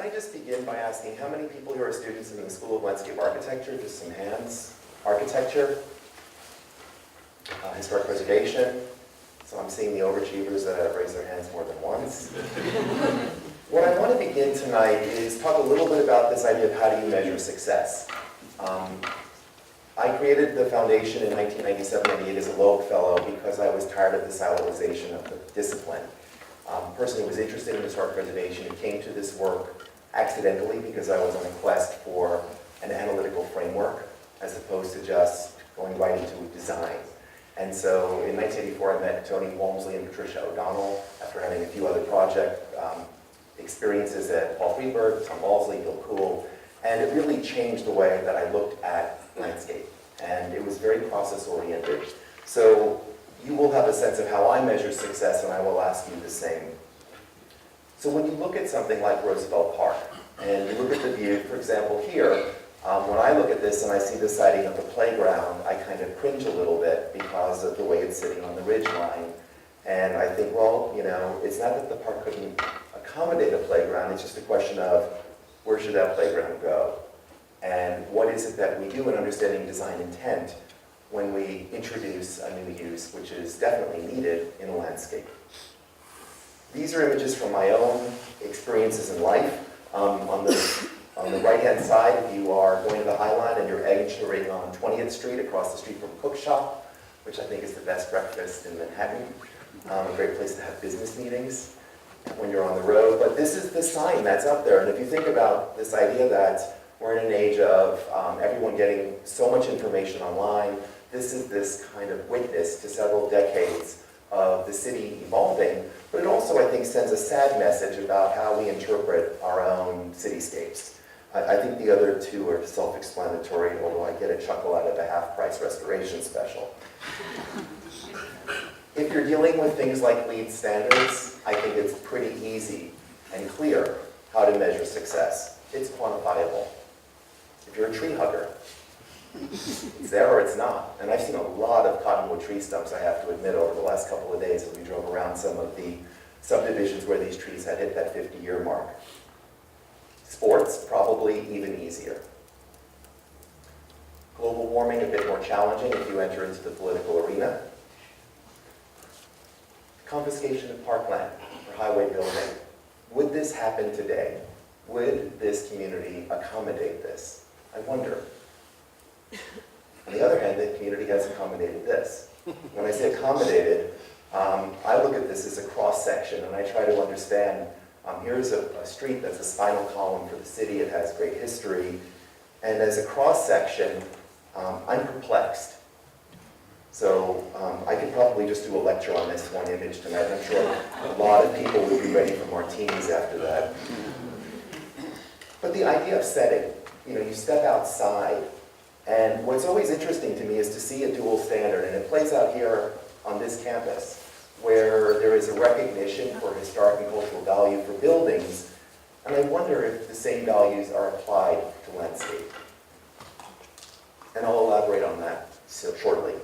I just begin by asking how many people here are students in the School of Landscape Architecture? Just some hands. Architecture, historic preservation. So I'm seeing the overachievers that have raised their hands more than once. What I want to begin tonight is talk a little bit about this idea of how do you measure success. I created the foundation in 1997-98 as a Loeb Fellow because I was tired of the siloization of the discipline. A person who was interested in historic preservation and came to this work accidentally because I was on a quest for an analytical framework as opposed to just going right into design. And so in 1984 I met Tony Walmsley and Patricia O'Donnell after having a few other project experiences at Paul Freeberg, Tom Walmsley, Bill Cool, and it really changed the way that I looked at landscape. And it was very process-oriented. So you will have a sense of how I measure success, and I will ask you the same. So when you look at something like Roosevelt Park, and you look at the view, for example, here, when I look at this and I see the siting of the playground, I kind of cringe a little bit because of the way it's sitting on the ridge line. And I think, well, you know, it's not that the park couldn't accommodate a playground, it's just a question of where should that playground go? And what is it that we do in understanding design intent when we introduce a new use, which is definitely needed in a landscape. These are images from my own experiences in life. On the right-hand side, if you are going to the High Line and you're entering on 20th Street across the street from Cook Shop, which I think is the best breakfast in Manhattan, a great place to have business meetings when you're on the road. But this is the sign that's up there. And if you think about this idea that we're in an age of everyone getting so much information online, this is this kind of witness to several decades of the city evolving, but it also, I think, sends a sad message about how we interpret our own cityscapes. I think the other two are self-explanatory, although I get a chuckle out of the half-price restoration special. If you're dealing with things like LEED standards, I think it's pretty easy and clear how to measure success. It's quantifiable. If you're a tree hugger, it's there or it's not. And I've seen a lot of cottonwood tree stumps, I have to admit, over the last couple of days as we drove around some of the subdivisions where these trees had hit that 50-year mark. Sports, probably even easier. Global warming, a bit more challenging if you enter into the political arena. Confiscation of parkland for highway building. Would this happen today? Would this community accommodate this? I wonder. On the other hand, the community has accommodated this. When I say accommodated, I look at this as a cross-section and I try to understand, here's a street that's a spinal column for the city, it has great history, and as a cross-section, I'm perplexed. So I could probably just do a lecture on this one image tonight. I'm sure a lot of people would be ready for martinis after that. But the idea of setting, you step outside, and what's always interesting to me is to see a dual standard, and it plays out here on this campus, where there is a recognition for historic and cultural value for buildings, and I wonder if the same values are applied to landscape. And I'll elaborate on that shortly.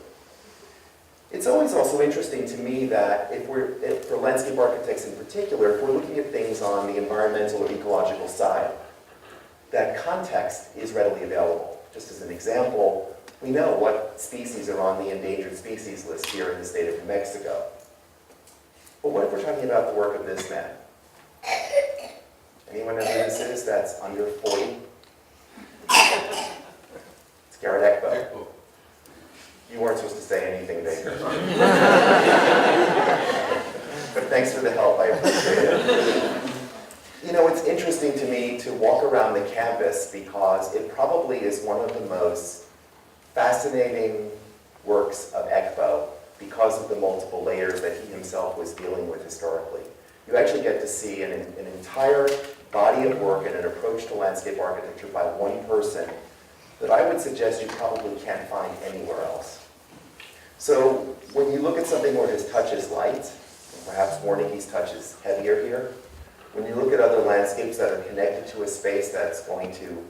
It's always also interesting to me that for landscape architects in particular, if we're looking at things on the environmental or ecological side, that context is readily available. Just as an example, we know what species are on the endangered species list here in the state of New Mexico. But what if we're talking about the work of this man? Anyone know who this is that's under 40? It's Garrett Ekbo. You weren't supposed to say anything, Baker. But thanks for the help, I appreciate it. It's interesting to me to walk around the campus because it probably is one of the most fascinating works of Ekbo because of the multiple layers that he himself was dealing with historically. You actually get to see an entire body of work and an approach to landscape architecture by one person that I would suggest you probably can't find anywhere else. So when you look at something where his touch is light, and perhaps Warnicki's touch is heavier here, when you look at other landscapes that are connected to a space that's going to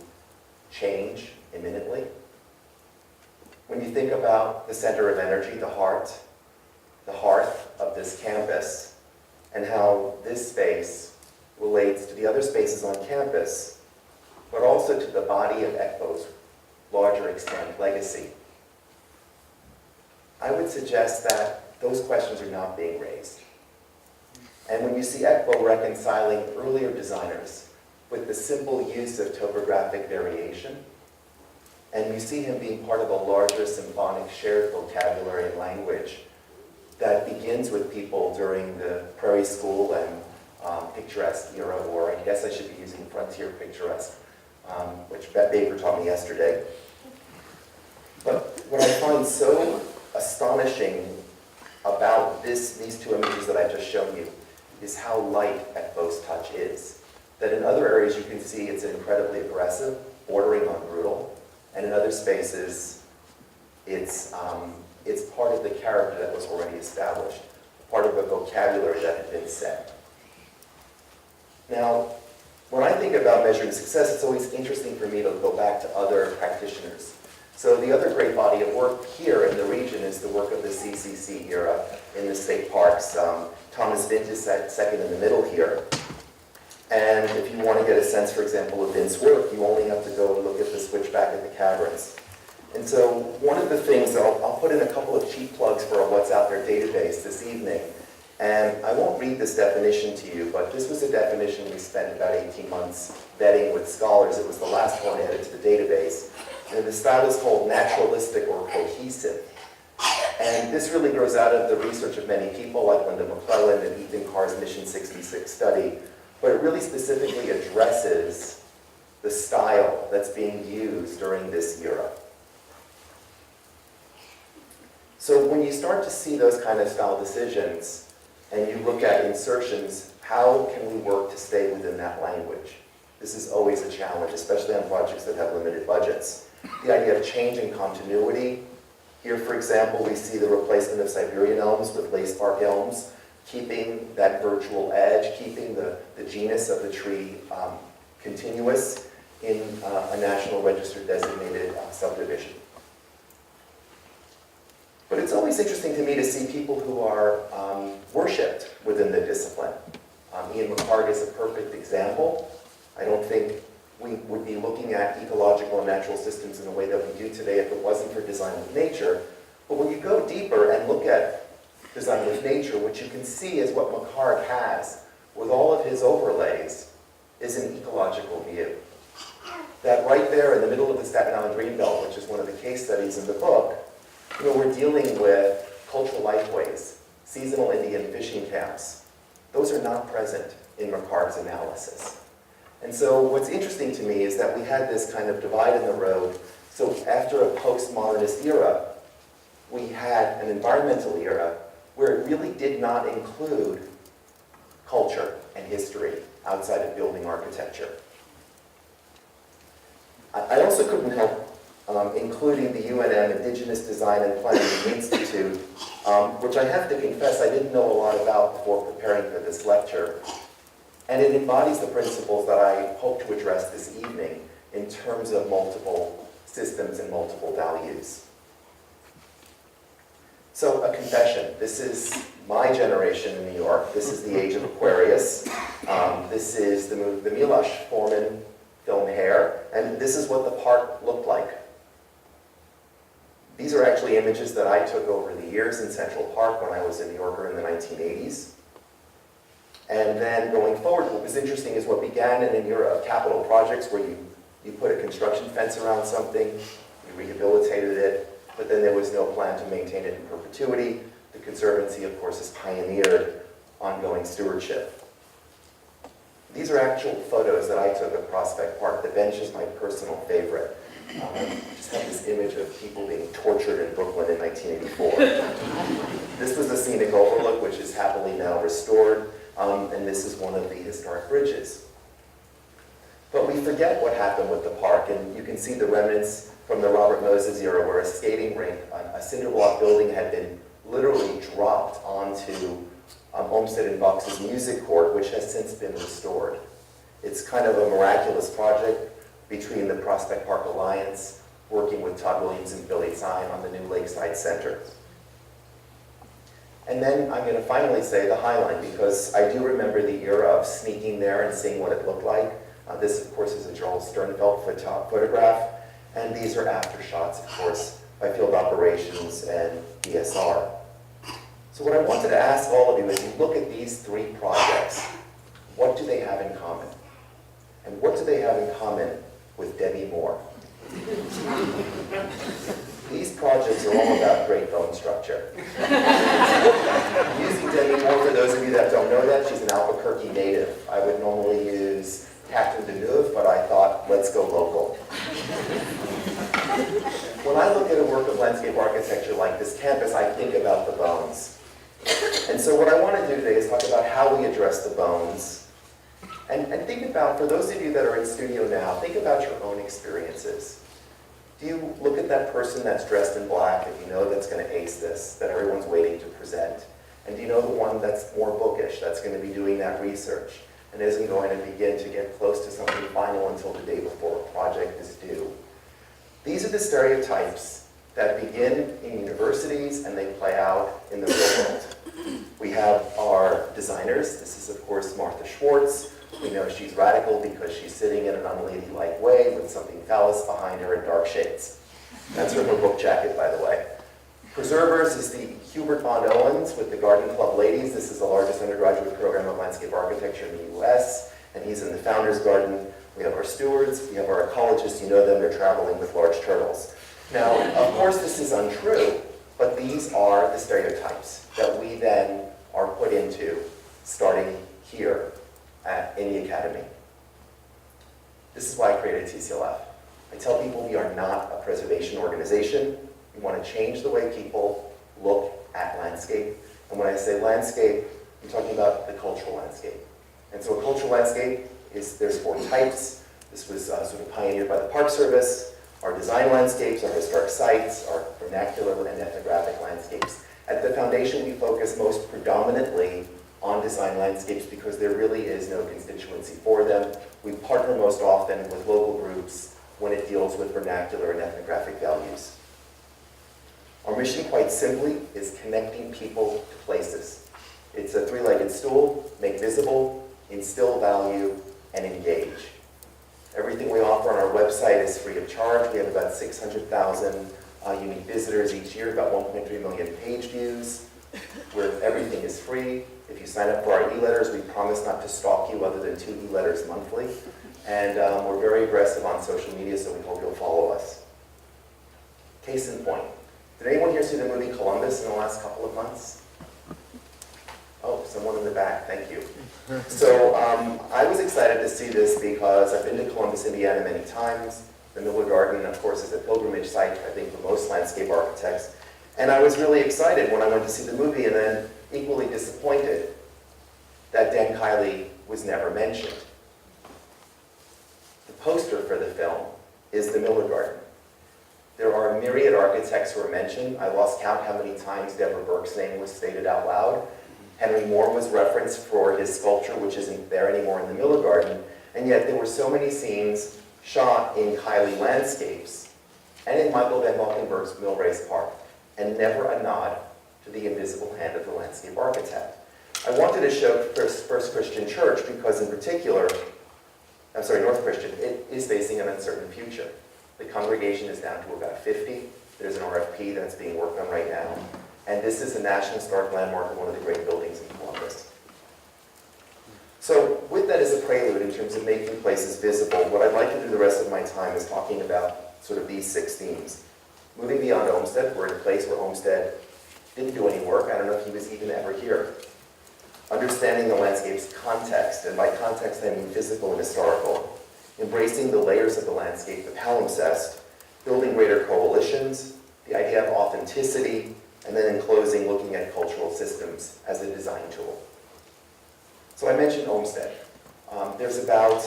change imminently, when you think about the center of energy, the hearth of this campus, and how this space relates to the other spaces on campus, but also to the body of ECBO's larger extent legacy. I would suggest that those questions are not being raised. And when you see ECBO reconciling earlier designers with the simple use of topographic variation, and you see him being part of a larger symphonic shared vocabulary and language that begins with people during the Prairie School and picturesque era, or I guess I should be using frontier picturesque, which Bette Baker taught me yesterday. But what I find so astonishing about these two images that I just shown you is how light ECBO's touch is. That in other areas you can see it's incredibly aggressive, bordering on brutal, and in other spaces it's part of the character that was already established, part of the vocabulary that had been set. Now, when I think about measuring success, it's always interesting for me to go back to other practitioners. So the other great body of work here in the region is the work of the CCC era in the state parks. Thomas Vint is second in the middle here. And if you want to get a sense, for example, of Vint's work, you only have to go and look at the switchback at the caverns. And so one of the things, I'll put in a couple of cheap plugs for a What's Out There database this evening. And I won't read this definition to you, but this was a definition we spent about 18 months vetting with scholars. It was the last one added to the database. And the style is called naturalistic or cohesive. And this really grows out of the research of many people, like Linda McClellan and Ethan Carr's Mission 66 study. But it really specifically addresses the style that's being used during this era. So when you start to see those kind of style decisions, and you look at insertions, how can we work to stay within that language? This is always a challenge, especially on projects that have limited budgets. The idea of change and continuity. Here, for example, we see the replacement of Siberian elms with lace bark elms, keeping that virtual edge, keeping the genus of the tree continuous in a National Register designated subdivision. But it's always interesting to me to see people who are worshipped within the discipline. Ian McHarg is a perfect example. I don't think we would be looking at ecological and natural systems in the way that we do today if it wasn't for design with nature. But when you go deeper and look at design with nature, what you can see is what McHarg has with all of his overlays is an ecological view. That right there in the middle of the Staten Island Greenbelt, which is one of the case studies in the book, we're dealing with cultural lifeways, seasonal Indian fishing camps. Those are not present in McHarg's analysis. And so what's interesting to me is that we had this kind of divide in the road. So after a postmodernist era, we had an environmental era where it really did not include culture and history outside of building architecture. I also couldn't help including the UNM Indigenous Design and Planning Institute, which I have to confess I didn't know a lot about before preparing for this lecture. And it embodies the principles that I hope to address this evening in terms of multiple systems and multiple values. So a confession. This is my generation in New York. This is the age of Aquarius. This is the Miloš Forman film Hair. And this is what the park looked like. These are actually images that I took over the years in Central Park when I was a New Yorker in the 1980s. And then going forward, what was interesting is what began in an era of capital projects where you put a construction fence around something, you rehabilitated it, but then there was no plan to maintain it in perpetuity. The Conservancy, of course, has pioneered ongoing stewardship. These are actual photos that I took of Prospect Park. The bench is my personal favorite. I just have this image of people being tortured in Brooklyn in 1984. This was the scenic overlook, which is happily now restored, and this is one of the historic bridges. But we forget what happened with the park, and you can see the remnants from the Robert Moses era where a skating rink, a cinder block building had been literally dropped onto Olmsted and Bucks' music court, which has since been restored. It's kind of a miraculous project between the Prospect Park Alliance, working with Todd Williams and Billy Tsine on the new Lakeside Center. And then I'm going to finally say the High Line, because I do remember the era of sneaking there and seeing what it looked like. This, of course, is a Joel Sternfeld photograph, and these are after shots, of course, by field operations and ESR. So what I wanted to ask all of you is, you look at these three projects, what do they have in common? And what do they have in common with Debbie Moore? These projects are all about great bone structure. Using Debbie Moore, for those of you that don't know that, she's an Albuquerque native. I would normally use Catherine Deneuve, but I thought, let's go local. When I look at a work of landscape architecture like this campus, I think about the bones. And so what I want to do today is talk about how we address the bones. And think about, for those of you that are in studio now, think about your own experiences. Do you look at that person that's dressed in black and you know that's going to ace this, that everyone's waiting to present? And do you know the one that's more bookish, that's going to be doing that research and isn't going to begin to get close to something final until the day before a project is due? These are the stereotypes that begin in universities and they play out in the real world. We have our designers. This is, of course, Martha Schwartz. We know she's radical because she's sitting in an unladylike way with something phallus behind her in dark shades. That's her book jacket, by the way. Preservers is the Hubert von Owens with the Garden Club Ladies. This is the largest undergraduate program of landscape architecture in the US, and he's in the Founders Garden. We have our stewards, we have our ecologists. You know them, they're traveling with large turtles. Now, of course, this is untrue, but these are the stereotypes that we then are put into starting here in the academy. This is why I created TCLF. I tell people we are not a preservation organization. We want to change the way people look at landscape. And when I say landscape, I'm talking about the cultural landscape. And so a cultural landscape is, there's 4 types. This was sort of pioneered by the Park Service. Our design landscapes, our historic sites, our vernacular and ethnographic landscapes. At the foundation, we focus most predominantly on design landscapes because there really is no constituency for them. We partner most often with local groups when it deals with vernacular and ethnographic values. Our mission, quite simply, is connecting people to places. It's a 3-legged stool: make visible, instill value, and engage. Everything we offer on our website is free of charge. We have about 600,000 unique visitors each year, about 1.3 million page views, where everything is free. If you sign up for our e-letters, we promise not to stalk you other than 2 e-letters monthly. And we're very aggressive on social media, so we hope you'll follow us. Case in point. Did anyone here see the movie Columbus in the last couple of months? Oh, someone in the back, thank you. So I was excited to see this because I've been to Columbus, Indiana many times. The Miller Garden, of course, is a pilgrimage site, I think, for most landscape architects. And I was really excited when I went to see the movie, and then equally disappointed that Dan Kiley was never mentioned. The poster for the film is the Miller Garden. There are myriad architects who are mentioned. I lost count how many times Deborah Burke's name was stated out loud. Henry Moore was referenced for his sculpture, which isn't there anymore in the Miller Garden. And yet there were so many scenes shot in Kiley landscapes and in Michael Van Valkenburg's Millrace Park, and never a nod to the invisible hand of the landscape architect. I wanted to show First Christian Church because in particular, North Christian, it is facing an uncertain future. The congregation is down to about 50. There's an RFP that's being worked on right now. And this is a National Historic Landmark and one of the great buildings in Columbus. So with that as a prelude in terms of making places visible, what I'd like to do the rest of my time is talking about sort of these 6 themes. Moving beyond Olmsted, we're in a place where Olmsted didn't do any work. I don't know if he was even ever here. Understanding the landscape's context, and by context I mean physical and historical. Embracing the layers of the landscape, the palimpsest, building greater coalitions, the idea of authenticity, and then in closing, looking at cultural systems as a design tool. So I mentioned Olmsted. There's about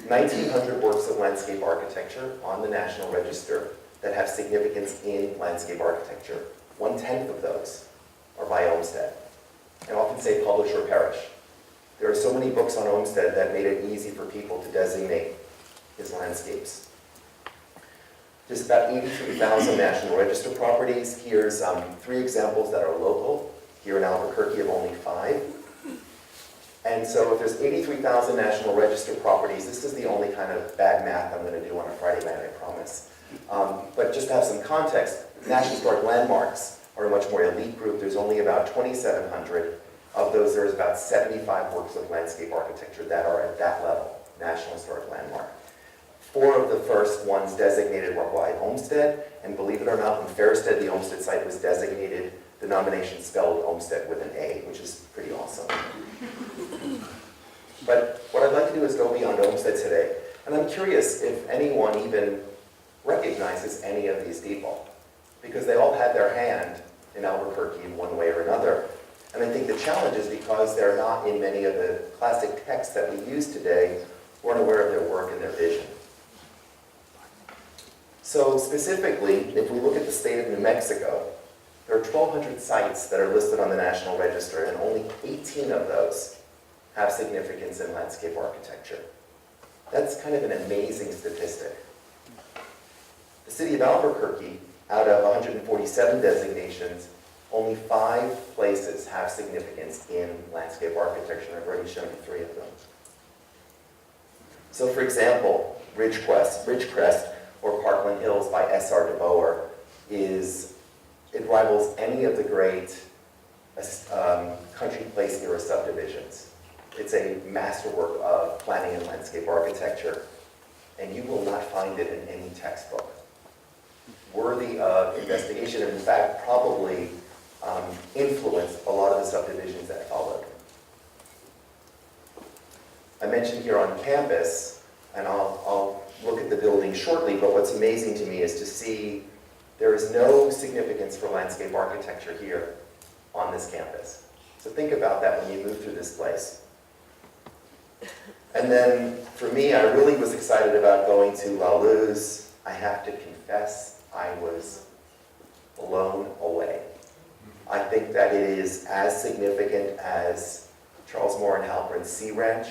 1,900 works of landscape architecture on the National Register that have significance in landscape architecture. 1/10 of those are by Olmsted. I often say publish or perish. There are so many books on Olmsted that made it easy for people to designate his landscapes. There's about 83,000 National Register properties. Here's 3 examples that are local. here in Albuquerque of only 5. And so if there's 83,000 National Register properties, this is the only kind of bad math I'm going to do on a Friday night, I promise. But just to have some context, National Historic Landmarks are a much more elite group. There's only about 2,700. Of those, there's about 75 works of landscape architecture that are at that level, National Historic Landmark. 4 of the first ones designated were by Olmsted, and believe it or not, when Fairstead, the Olmsted site, was designated, the nomination spelled Olmsted with an A, which is pretty awesome. But what I'd like to do is go beyond Olmsted today, and I'm curious if anyone even recognizes any of these people, because they all had their hand in Albuquerque in one way or another. And I think the challenge is because they're not in many of the classic texts that we use today, we're unaware of their work and their vision. So specifically, if we look at the state of New Mexico, there are 1,200 sites that are listed on the National Register, and only 18 of those have significance in landscape architecture. That's kind of an amazing statistic. The city of Albuquerque, out of 147 designations, only 5 places have significance in landscape architecture. I've already shown you 3 of them. So for example, Ridgecrest or Parkland Hills by S.R. DeBoer it rivals any of the great country place era subdivisions. It's a masterwork of planning and landscape architecture, and you will not find it in any textbook. Worthy of investigation, and in fact, probably influenced a lot of the subdivisions that followed. I mentioned here on campus, and I'll look at the building shortly, but what's amazing to me is to see there is no significance for landscape architecture here on this campus. So think about that when you move through this place. And then for me, I really was excited about going to La Luz. I have to confess, I was blown away. I think that it is as significant as Charles Moore and Halpern's Sea Ranch.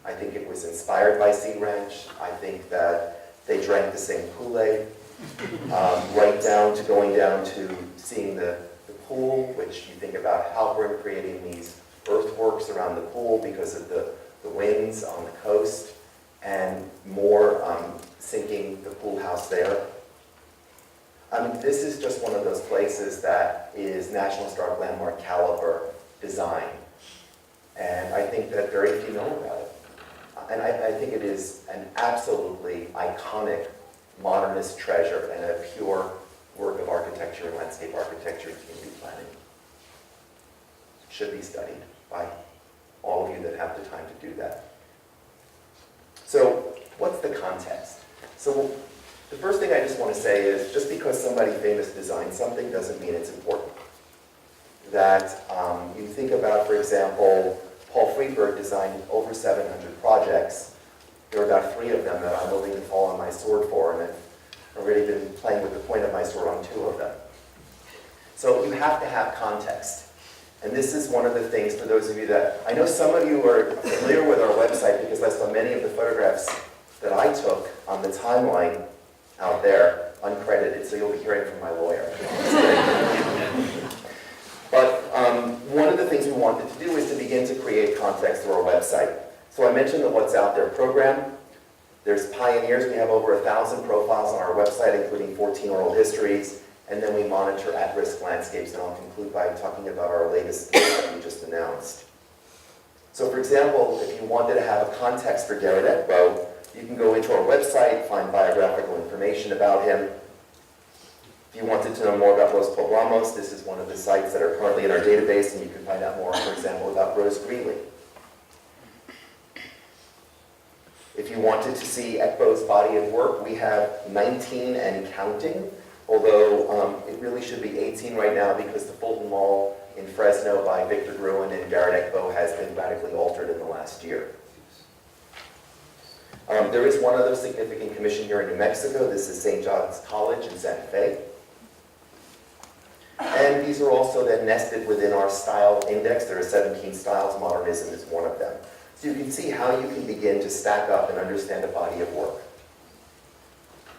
I think it was inspired by Sea Ranch. I think that they drank the same Kool-Aid, right down to going down to seeing the pool, which you think about Halpern creating these earthworks around the pool because of the winds on the coast, and Moore sinking the pool house there. I mean, this is just one of those places that is National Historic Landmark caliber design. And I think that very few know about it. And I think it is an absolutely iconic modernist treasure and a pure work of architecture and landscape architecture and community planning. It should be studied by all of you that have the time to do that. So what's the context? So the first thing I just want to say is just because somebody famous designed something doesn't mean it's important. That you think about, for example, Paul Friedberg designed over 700 projects. There are about 3 of them that I'm willing to fall on my sword for, and I've already been playing with the point of my sword on 2 of them. So you have to have context. And this is one of the things for those of you that, I know some of you are familiar with our website because I saw many of the photographs that I took on the timeline out there, uncredited, so you'll be hearing from my lawyer. But one of the things we wanted to do is to begin to create context through our website. So I mentioned the What's Out There program. There's pioneers. We have over 1,000 profiles on our website, including 14 oral histories. And then we monitor at-risk landscapes, and I'll conclude by talking about our latest that we just announced. So for example, if you wanted to have a context for Garrett Ekbo, you can go into our website, find biographical information about him. If you wanted to know more about Rose Poblamos, this is one of the sites that are currently in our database, and you can find out more, for example, about Rose Greeley. If you wanted to see Ekbo's body of work, we have 19 and counting, although it really should be 18 right now because the Fulton Wall in Fresno by Victor Gruen and Garrett Ekbo has been radically altered in the last year. There is one other significant commission here in New Mexico. This is St. John's College in Santa Fe. And these are also then nested within our style index. There are 17 styles. Modernism is one of them. So you can see how you can begin to stack up and understand a body of work.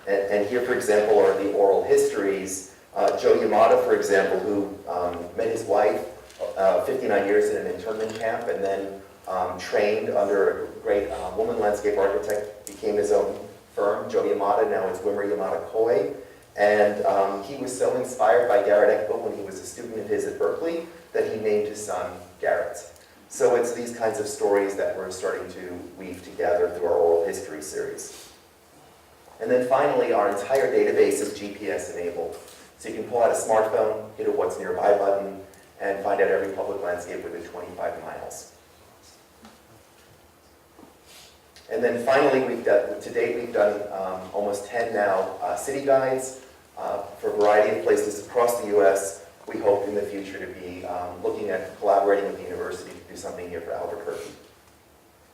And here, for example, are the oral histories. Joe Yamada, for example, who met his wife 59 years in an internment camp, and then trained under a great woman landscape architect, became his own firm, Joe Yamada, now it's Wimmer Yamada Koi. And he was so inspired by Garrett Eckbo when he was a student of his at Berkeley that he named his son Garrett. So it's these kinds of stories that we're starting to weave together through our oral history series. And then finally, our entire database is GPS enabled. So you can pull out a smartphone, hit a what's nearby button, and find out every public landscape within 25 miles. And then finally, to date we've done almost 10 now city guides for a variety of places across the US. We hope in the future to be looking at collaborating with the university to do something here for Albuquerque.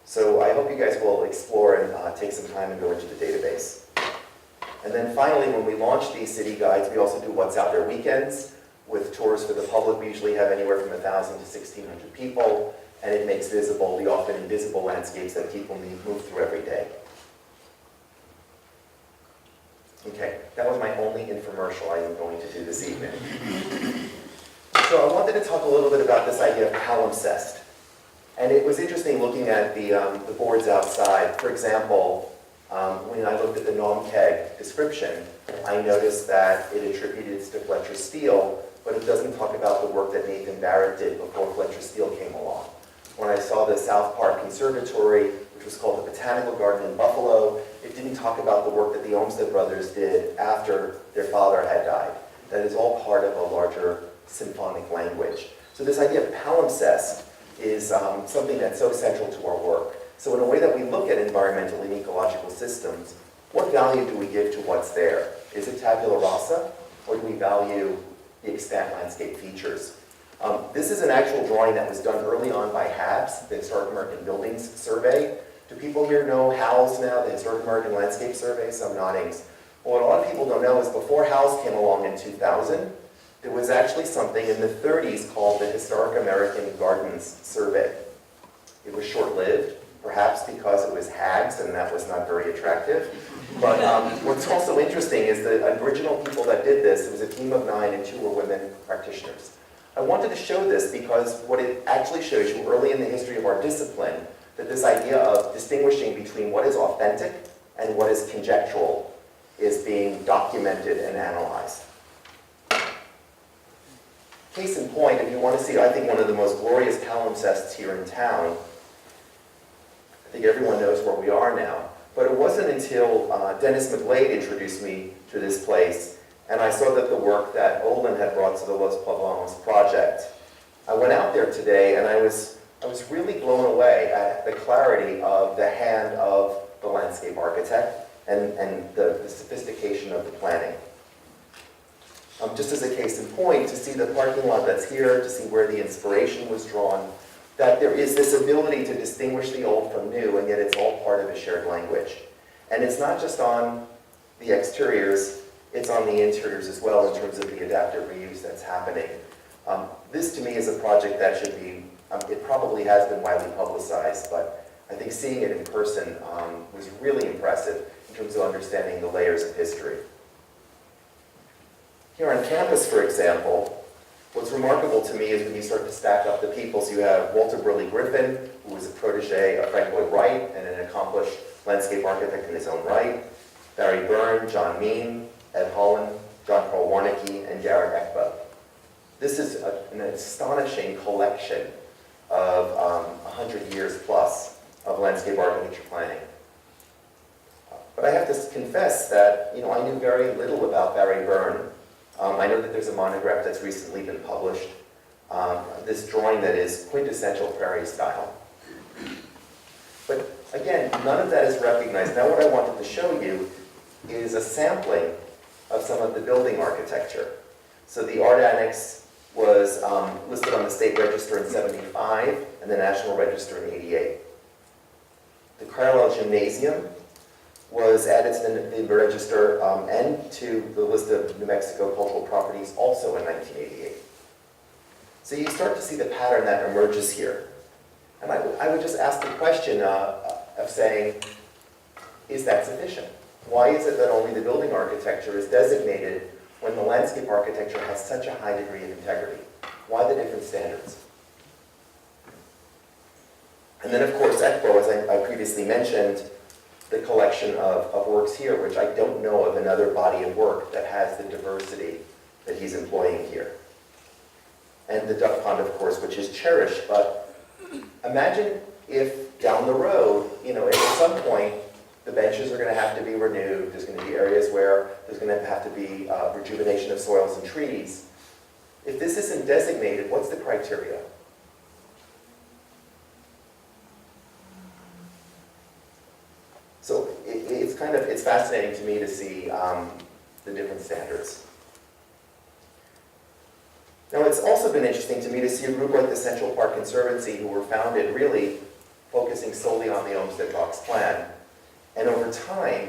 So I hope you guys will explore and take some time and go into the database. And then finally, when we launch these city guides, we also do What's Out There weekends with tours for the public. We usually have anywhere from 1,000 to 1,600 people, and it makes visible the often invisible landscapes that people move through every day. Okay, that was my only infomercial I am going to do this evening. So I wanted to talk a little bit about this idea of palimpsest. And it was interesting looking at the boards outside. For example, when I looked at the NOMKEG description, I noticed that it attributed it to Fletcher Steele, but it doesn't talk about the work that Nathan Barrett did before Fletcher Steele came along. When I saw the South Park Conservatory, which was called the Botanical Garden in Buffalo, it didn't talk about the work that the Olmsted brothers did after their father had died. That is all part of a larger symphonic language. So this idea of palimpsest is something that's so central to our work. So in a way that we look at environmental and ecological systems, what value do we give to what's there? Is it tabula rasa, or do we value the extant landscape features? This is an actual drawing that was done early on by HABS, the Historic American Buildings Survey. Do people here know HALS now, the Historic American Landscape Survey? Some noddings. Well, what a lot of people don't know is before HALS came along in 2000, there was actually something in the 30s called the Historic American Gardens Survey. It was short-lived, perhaps because it was hags and that was not very attractive. But what's also interesting is the original people that did this, it was a team of 9 and 2 were women practitioners. I wanted to show this because what it actually shows you early in the history of our discipline, that this idea of distinguishing between what is authentic and what is conjectural is being documented and analyzed. Case in point, if you want to see, I think one of the most glorious palimpsests here in town, I think everyone knows where we are now, but it wasn't until Dennis McGlade introduced me to this place and I saw that the work that Olin had brought to the Los Poblanos project. I went out there today and I was really blown away at the clarity of the hand of the landscape architect and the sophistication of the planning. Just as a case in point, to see the parking lot that's here, to see where the inspiration was drawn, that there is this ability to distinguish the old from new, and yet it's all part of a shared language. And it's not just on the exteriors, it's on the interiors as well in terms of the adaptive reuse that's happening. This to me is a project that should be, it probably has been widely publicized, but I think seeing it in person was really impressive in terms of understanding the layers of history. Here on campus, for example, what's remarkable to me is when you start to stack up the people. So you have Walter Burley Griffin, who was a protege of Frank Lloyd Wright and an accomplished landscape architect in his own right, Barry Byrne, John Meem, Ed Holland, John Carl Warnecke, and Garrett Eckbo. This is an astonishing collection of 100 years plus of landscape architecture planning. But I have to confess that I knew very little about Barry Byrne. I know that there's a monograph that's recently been published, this drawing that is quintessential prairie style. But again, none of that is recognized. Now what I wanted to show you is a sampling of some of the building architecture. So the art annex was listed on the state register in '75 and the National Register in '88. The Carlisle Gymnasium was added to the register and to the list of New Mexico cultural properties also in 1988. So you start to see the pattern that emerges here. And I would just ask the question of saying, is that sufficient? Why is it that only the building architecture is designated when the landscape architecture has such a high degree of integrity? Why the different standards? And then, of course, ECBO, as I previously mentioned, the collection of works here, which I don't know of another body of work that has the diversity that he's employing here. And the duck pond, of course, which is cherished. But imagine if down the road, if at some point the benches are going to have to be renewed, there's going to be areas where there's going to have to be rejuvenation of soils and trees. If this isn't designated, what's the criteria? So it's fascinating to me to see the different standards. Now, it's also been interesting to me to see a group like the Central Park Conservancy, who were founded really focusing solely on the Olmsted Rocks plan. And over time,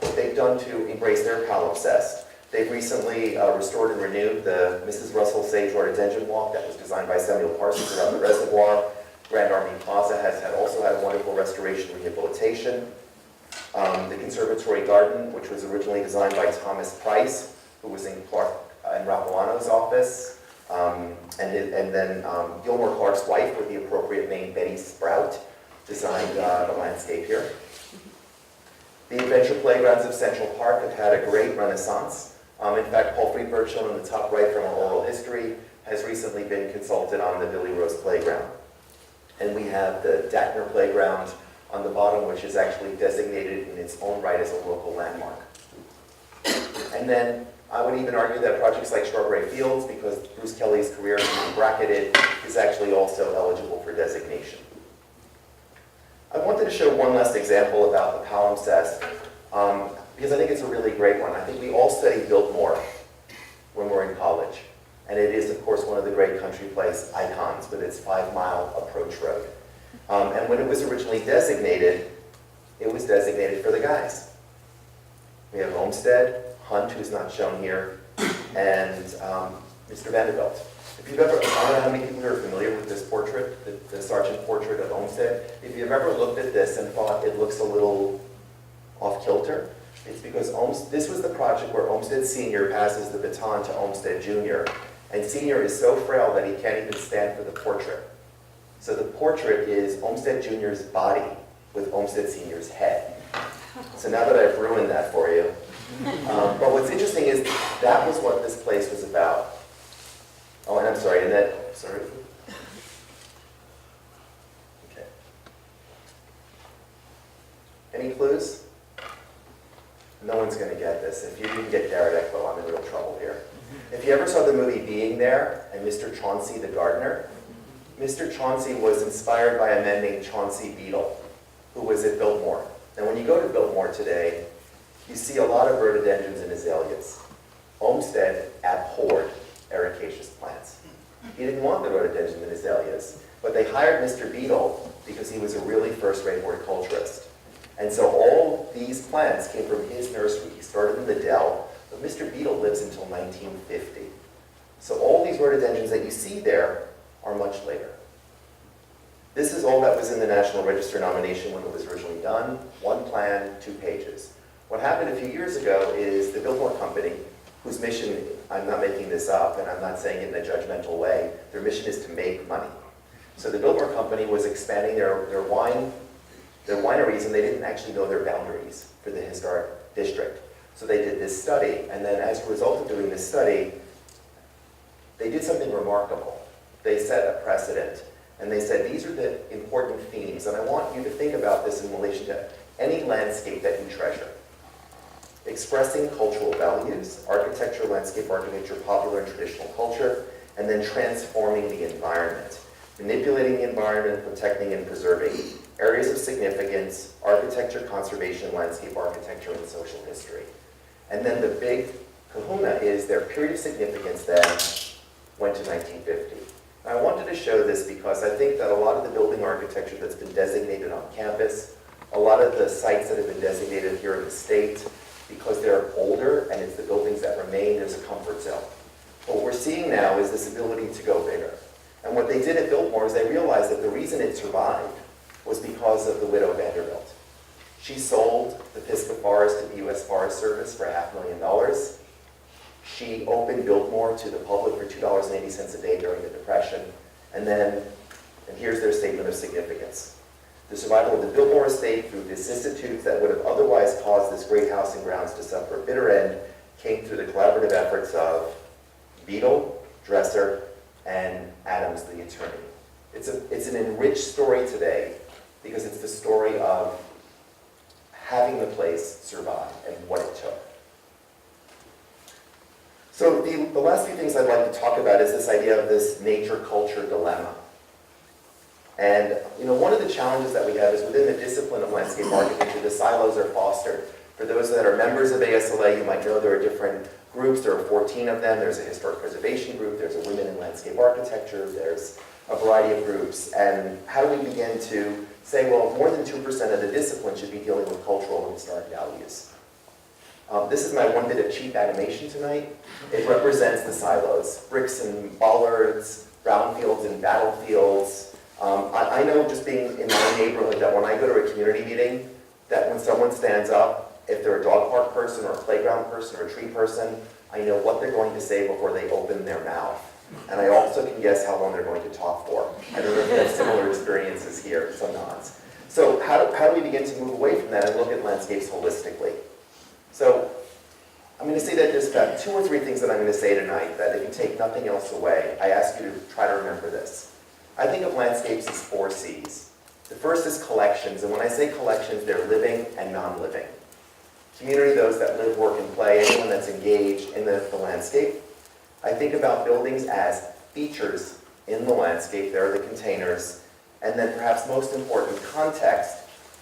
what they've done to embrace their palimpsest, they've recently restored and renewed the Mrs. Russell Sage Rhododendron Walk that was designed by Samuel Parsons around the reservoir. Grand Army Plaza has also had a wonderful restoration and rehabilitation. The Conservatory Garden, which was originally designed by Thomas Price, who was in Rapolano's office. And then Gilmore Clark's wife, with the appropriate name Betty Sprout, designed the landscape here. The adventure playgrounds of Central Park have had a great renaissance. In fact, Paul Friedberg, shown in the top right from our oral history, has recently been consulted on the Billy Rose Playground. And we have the Dackner Playground on the bottom, which is actually designated in its own right as a local landmark. And then I would even argue that projects like Strawberry Fields, because Bruce Kelly's career is bracketed, is actually also eligible for designation. I wanted to show one last example about the palimpsest, because I think it's a really great one. I think we all study Biltmore when we're in college. And it is, of course, one of the great country place icons with its 5-mile approach road. And when it was originally designated, it was designated for the guys. We have Olmsted, Hunt, who's not shown here, and Mr. Vanderbilt. If you've ever, I don't know how many people are familiar with this portrait, the sergeant portrait of Olmsted. If you've ever looked at this and thought it looks a little off-kilter, it's because this was the project where Olmsted Sr. passes the baton to Olmsted Jr., and Sr. is so frail that he can't even stand for the portrait. So the portrait is Olmsted Jr.'s body with Olmsted Sr.'s head. So now that I've ruined that for you. But what's interesting is that was what this place was about. Oh, and I'm sorry, and that, sorry. Okay. Any clues? No one's going to get this. If you didn't get Garrett Echo, I'm in real trouble here. If you ever saw the movie Being There and Mr. Chauncey the gardener, Mr. Chauncey was inspired by a man named Chauncey Beadle, who was at Biltmore. Now, when you go to Biltmore today, you see a lot of rhododendrons and azaleas. Olmsted abhorred ericaceous plants. He didn't want the rhododendrons and azaleas, but they hired Mr. Beadle because he was a really first-rate horticulturist. And so all these plants came from his nursery. He started in the Dell, but Mr. Beadle lives until 1950. So all these rhododendrons that you see there are much later. This is all that was in the National Register nomination when it was originally done. 1 plan, 2 pages. What happened a few years ago is the Biltmore Company, whose mission, I'm not making this up and I'm not saying it in a judgmental way, their mission is to make money. So the Biltmore Company was expanding their wineries, and they didn't actually know their boundaries for the historic district. So they did this study, and then as a result of doing this study, they did something remarkable. They set a precedent, and they said, these are the important themes, and I want you to think about this in relation to any landscape that you treasure. Expressing cultural values, architecture, landscape architecture, popular and traditional culture, and then transforming the environment. Manipulating the environment, protecting and preserving areas of significance, architecture, conservation, landscape architecture, and social history. And then the big kahuna is their period of significance then went to 1950. Now, I wanted to show this because I think that a lot of the building architecture that's been designated on campus, a lot of the sites that have been designated here in the state, because they're older and it's the buildings that remain, there's a comfort zone. What we're seeing now is this ability to go bigger. And what they did at Biltmore is they realized that the reason it survived was because of the widow Vanderbilt. She sold the Pisgah Forest to the U.S. Forest Service for $500,000. She opened Biltmore to the public for $2.80 a day during the Depression. And here's their statement of significance. The survival of the Biltmore estate through vicissitudes that would have otherwise caused this great house and grounds to suffer a bitter end came through the collaborative efforts of Beadle, Dresser, and Adams, the attorney. It's an enriched story today because it's the story of having the place survive and what it took. So the last few things I'd like to talk about is this idea of this nature-culture dilemma. And one of the challenges that we have is within the discipline of landscape architecture, the silos are fostered. For those that are members of ASLA, you might know there are different groups. There are 14 of them. There's a historic preservation group. There's a women in landscape architecture. There's a variety of groups. And how do we begin to say, well, more than 2% of the discipline should be dealing with cultural and historic values? This is my one bit of cheap animation tonight. It represents the silos, bricks and bollards, brownfields and battlefields. I know just being in my neighborhood that when I go to a community meeting, that when someone stands up, if they're a dog park person or a playground person or a tree person, I know what they're going to say before they open their mouth. And I also can guess how long they're going to talk for. I don't know if you have similar experiences here, some nods. So how do we begin to move away from that and look at landscapes holistically? So I'm going to say that there's about 2 or 3 things that I'm going to say tonight that if you take nothing else away, I ask you to try to remember this. I think of landscapes as 4 C's. The first is collections, and when I say collections, they're living and non-living. Community, those that live, work, and play, anyone that's engaged in the landscape. I think about buildings as features in the landscape, there are the containers, and then perhaps most important, context,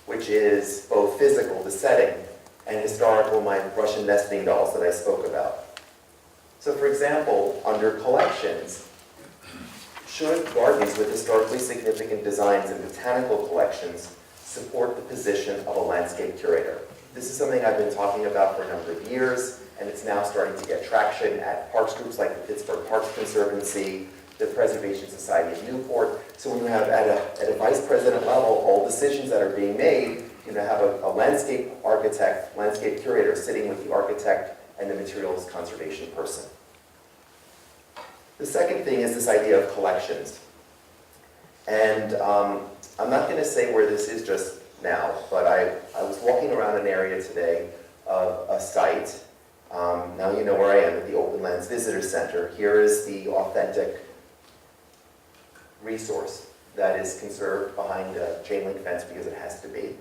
which is both physical, the setting, and historical, my Russian nesting dolls that I spoke about. So for example, under collections, should gardens with historically significant designs and botanical collections support the position of a landscape curator? This is something I've been talking about for a number of years, and it's now starting to get traction at parks groups like the Pittsburgh Parks Conservancy, the Preservation Society of Newport. So when you have at a vice president level, all decisions that are being made, have a landscape architect, landscape curator sitting with the architect and the materials conservation person. The second thing is this idea of collections. And I'm not going to say where this is just now, but I was walking around an area today of a site. Now you know where I am at the Open Lands Visitor Center. Here is the authentic resource that is conserved behind a chain link fence because it has to be.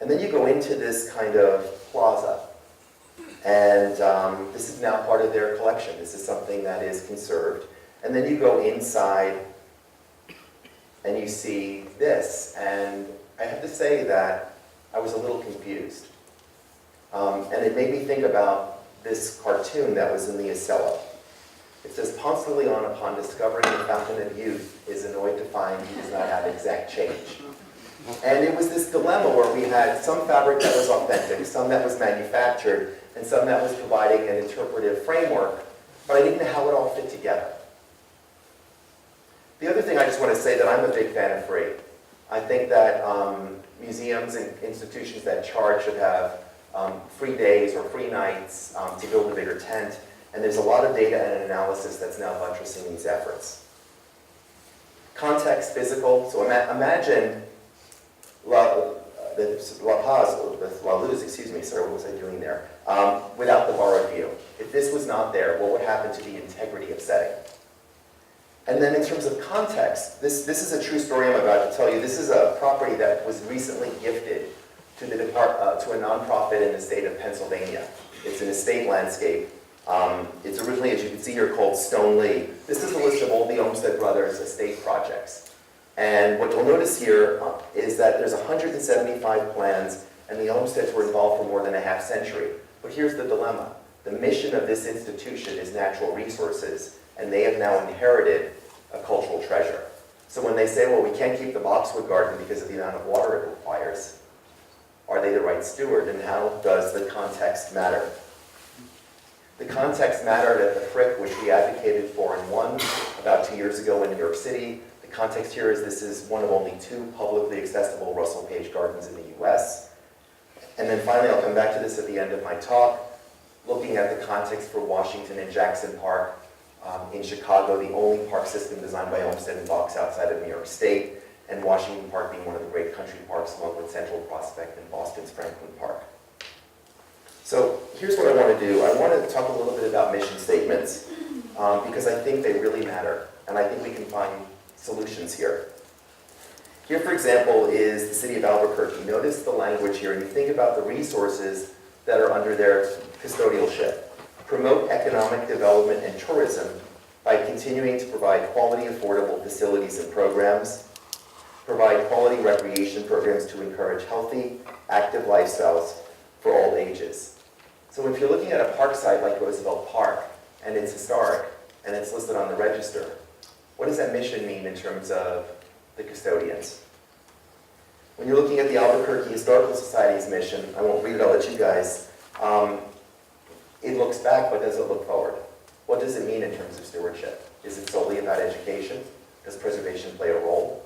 And then you go into this kind of plaza. And this is now part of their collection. This is something that is conserved. And then you go inside and you see this. And I have to say that I was a little confused. And it made me think about this cartoon that was in the Acela. It says, Ponce de Leon, upon discovering the fountain of youth, is annoyed to find he does not have exact change. And it was this dilemma where we had some fabric that was authentic, some that was manufactured, and some that was providing an interpretive framework, but I didn't know how it all fit together. The other thing I just want to say that I'm a big fan of free. I think that museums and institutions that charge should have free days or free nights to build a bigger tent, and there's a lot of data and analysis that's now buttressing these efforts. Context, physical, so imagine La Luz, excuse me, sorry, what was I doing there? Without the borrowed view. If this was not there, what would happen to the integrity of setting? And then in terms of context, this is a true story I'm about to tell you. This is a property that was recently gifted to a nonprofit in the state of Pennsylvania. It's an estate landscape. It's originally, as you can see here, called Stone Lee. This is a list of all the Olmsted Brothers estate projects. And what you'll notice here is that there's 175 plans, and the Olmsteds were involved for more than a half century. But here's the dilemma. The mission of this institution is natural resources, and they have now inherited a cultural treasure. So when they say, well, we can't keep the boxwood garden because of the amount of water it requires, are they the right steward, and how does the context matter? The context mattered at the Frick, which we advocated for and won about 2 years ago in New York City. The context here is this is one of only 2 publicly accessible Russell Page gardens in the US. And then finally, I'll come back to this at the end of my talk, looking at the context for Washington and Jackson Park in Chicago, the only park system designed by Olmsted and Fox outside of New York State. and Washington Park being one of the great country parks along with Central Prospect and Boston's Franklin Park. So here's what I want to do. I want to talk a little bit about mission statements because I think they really matter, and I think we can find solutions here. Here, for example, is the city of Albuquerque. Notice the language here, and you think about the resources that are under their custodialship. Promote economic development and tourism by continuing to provide quality, affordable facilities and programs, provide quality recreation programs to encourage healthy, active lifestyles for all ages. So if you're looking at a park site like Roosevelt Park, and it's historic, and it's listed on the register, what does that mission mean in terms of the custodians? When you're looking at the Albuquerque Historical Society's mission, I won't read it, I'll let you guys, it looks back, but does it look forward? What does it mean in terms of stewardship? Is it solely about education? Does preservation play a role?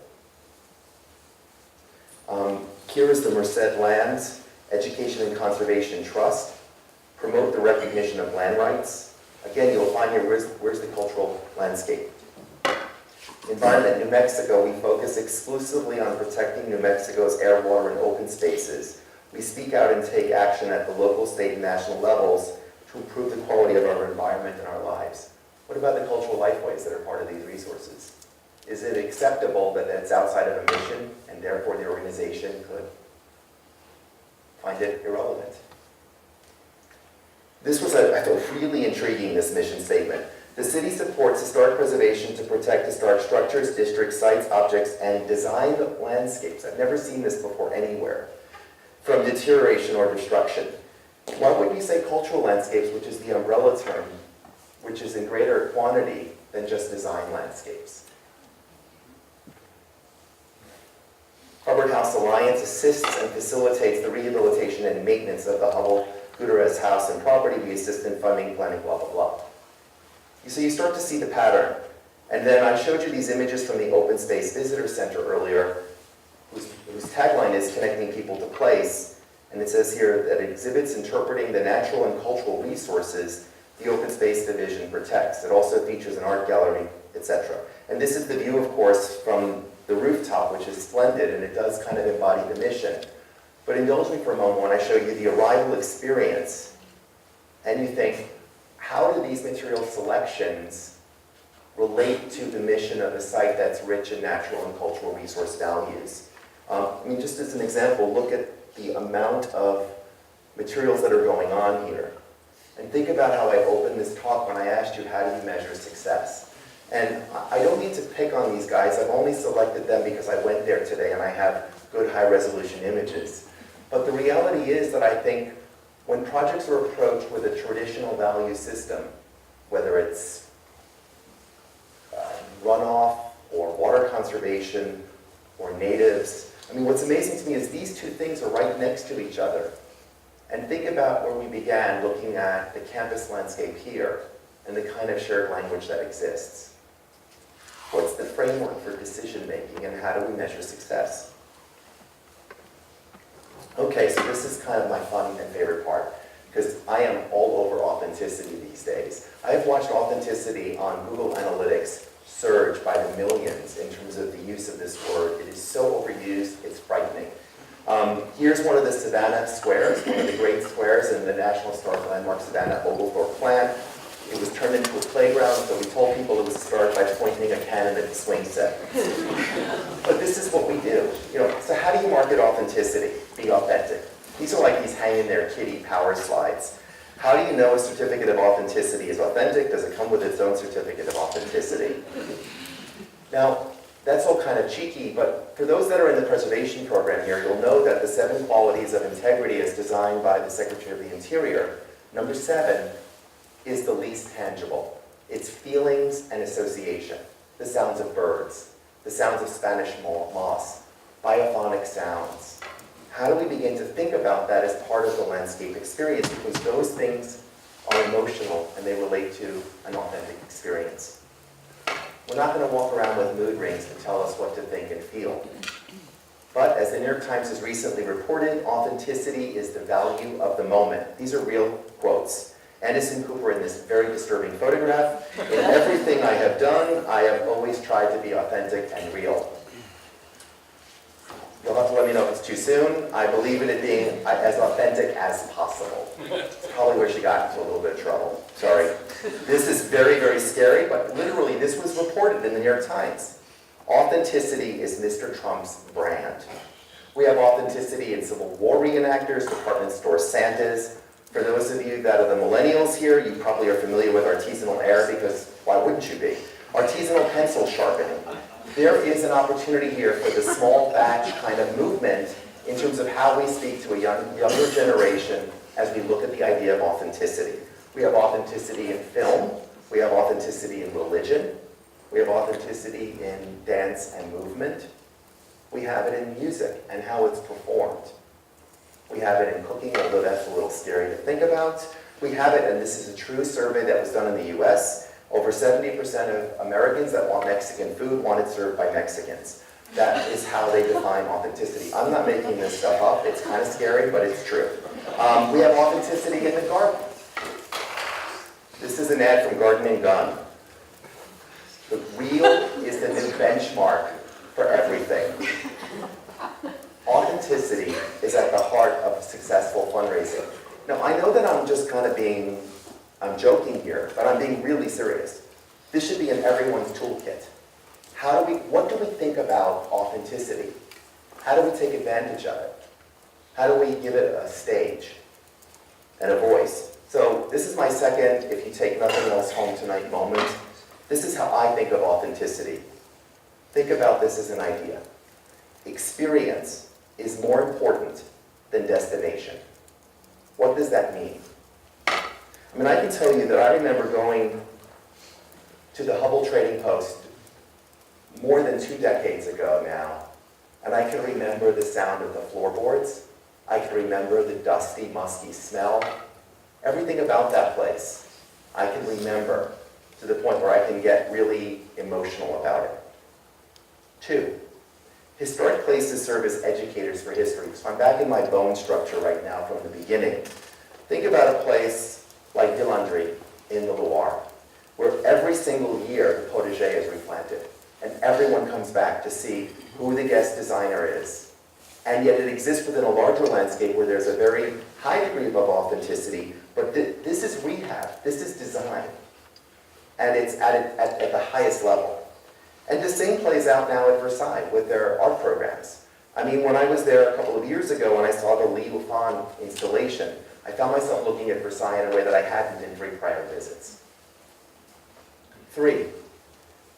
Here is the Merced Lands Education and Conservation Trust. Promote the recognition of land rights. Again, you'll find here, where's the cultural landscape? Environment, New Mexico, we focus exclusively on protecting New Mexico's air, water, and open spaces. We speak out and take action at the local, state, and national levels to improve the quality of our environment and our lives. What about the cultural lifeways that are part of these resources? Is it acceptable that it's outside of a mission and therefore the organization could find it irrelevant? This was, I thought, really intriguing, this mission statement. The city supports historic preservation to protect historic structures, districts, sites, objects, and design landscapes. I've never seen this before anywhere, from deterioration or destruction. Why would we say cultural landscapes, which is the umbrella term, which is in greater quantity than just design landscapes? Hubbard House Alliance assists and facilitates the rehabilitation and maintenance of the Hubble Gutierrez house and property. We assist in funding, planning, blah, blah, blah. So you start to see the pattern. And then I showed you these images from the Open Space Visitor Center earlier, whose tagline is connecting people to place. And it says here that exhibits interpreting the natural and cultural resources the Open Space Division protects. It also features an art gallery, etc. And this is the view, of course, from the rooftop, which is splendid, and it does kind of embody the mission. But indulge me for a moment when I show you the arrival experience, and you think, how do these material selections relate to the mission of a site that's rich in natural and cultural resource values? I mean, just as an example, look at the amount of materials that are going on here. And think about how I opened this talk when I asked you, how do you measure success? And I don't need to pick on these guys. I've only selected them because I went there today and I have good high-resolution images. But the reality is that I think when projects are approached with a traditional value system, whether it's runoff or water conservation or natives, I mean, what's amazing to me is these two things are right next to each other. And think about where we began looking at the campus landscape here and the kind of shared language that exists. What's the framework for decision making and how do we measure success? Okay, so this is kind of my fun and favorite part, because I am all over authenticity these days. I've watched authenticity on Google Analytics surge by the millions in terms of the use of this word. It is so overused, it's frightening. Here's one of the Savannah squares, one of the great squares in the National Historic Landmark Savannah Oglethorpe plant. It was turned into a playground, so we told people it was historic by pointing a cannon at the swing set. But this is what we do. So how do you market authenticity? Be authentic. These are like these hang-in-there kitty power slides. How do you know a certificate of authenticity is authentic? Does it come with its own certificate of authenticity? Now, that's all kind of cheeky, but for those that are in the preservation program here, you'll know that the 7 qualities of integrity as designed by the Secretary of the Interior, number 7 is the least tangible. It's feelings and association. The sounds of birds, the sounds of Spanish moss, biophonic sounds. How do we begin to think about that as part of the landscape experience? Because those things are emotional and they relate to an authentic experience. We're not going to walk around with mood rings to tell us what to think and feel. But as the New York Times has recently reported, authenticity is the value of the moment. These are real quotes. Anderson Cooper in this very disturbing photograph. In everything I have done, I have always tried to be authentic and real. You'll have to let me know if it's too soon. I believe in it being as authentic as possible. It's probably where she got into a little bit of trouble. Sorry. This is very, very scary, but literally this was reported in the New York Times. Authenticity is Mr. Trump's brand. We have authenticity in Civil War reenactors, department store Santas. For those of you that are the millennials here, you probably are familiar with artisanal air because why wouldn't you be? Artisanal pencil sharpening. There is an opportunity here for the small batch kind of movement in terms of how we speak to a younger generation as we look at the idea of authenticity. We have authenticity in film. We have authenticity in religion. We have authenticity in dance and movement. We have it in music and how it's performed. We have it in cooking, although that's a little scary to think about. We have it, and this is a true survey that was done in the US, over 70% of Americans that want Mexican food want it served by Mexicans. That is how they define authenticity. I'm not making this stuff up. It's kind of scary, but it's true. We have authenticity in the garden. This is an ad from Garden and Gun. The real is the new benchmark for everything. Authenticity is at the heart of successful fundraising. Now, I know that I'm just kind of I'm joking here, but I'm being really serious. This should be in everyone's toolkit. What do we think about authenticity? How do we take advantage of it? How do we give it a stage and a voice? So this is my second, if you take nothing else home tonight moment. This is how I think of authenticity. Think about this as an idea. Experience is more important than destination. What does that mean? I mean, I can tell you that I remember going to the Hubble Trading Post more than 2 decades ago now, and I can remember the sound of the floorboards. I can remember the dusty, musky smell. Everything about that place, I can remember to the point where I can get really emotional about it. 2, historic places serve as educators for history. So I'm back in my bone structure right now from the beginning. Think about a place like Villandry in the Loire, where every single year the potager is replanted, and everyone comes back to see who the guest designer is. And yet it exists within a larger landscape where there's a very high degree of authenticity, but this is rehab, this is design, and it's at the highest level. And the same plays out now at Versailles with their art programs. I mean, when I was there a couple of years ago and I saw the Lee Lufan installation, I found myself looking at Versailles in a way that I hadn't in 3 prior visits. 3,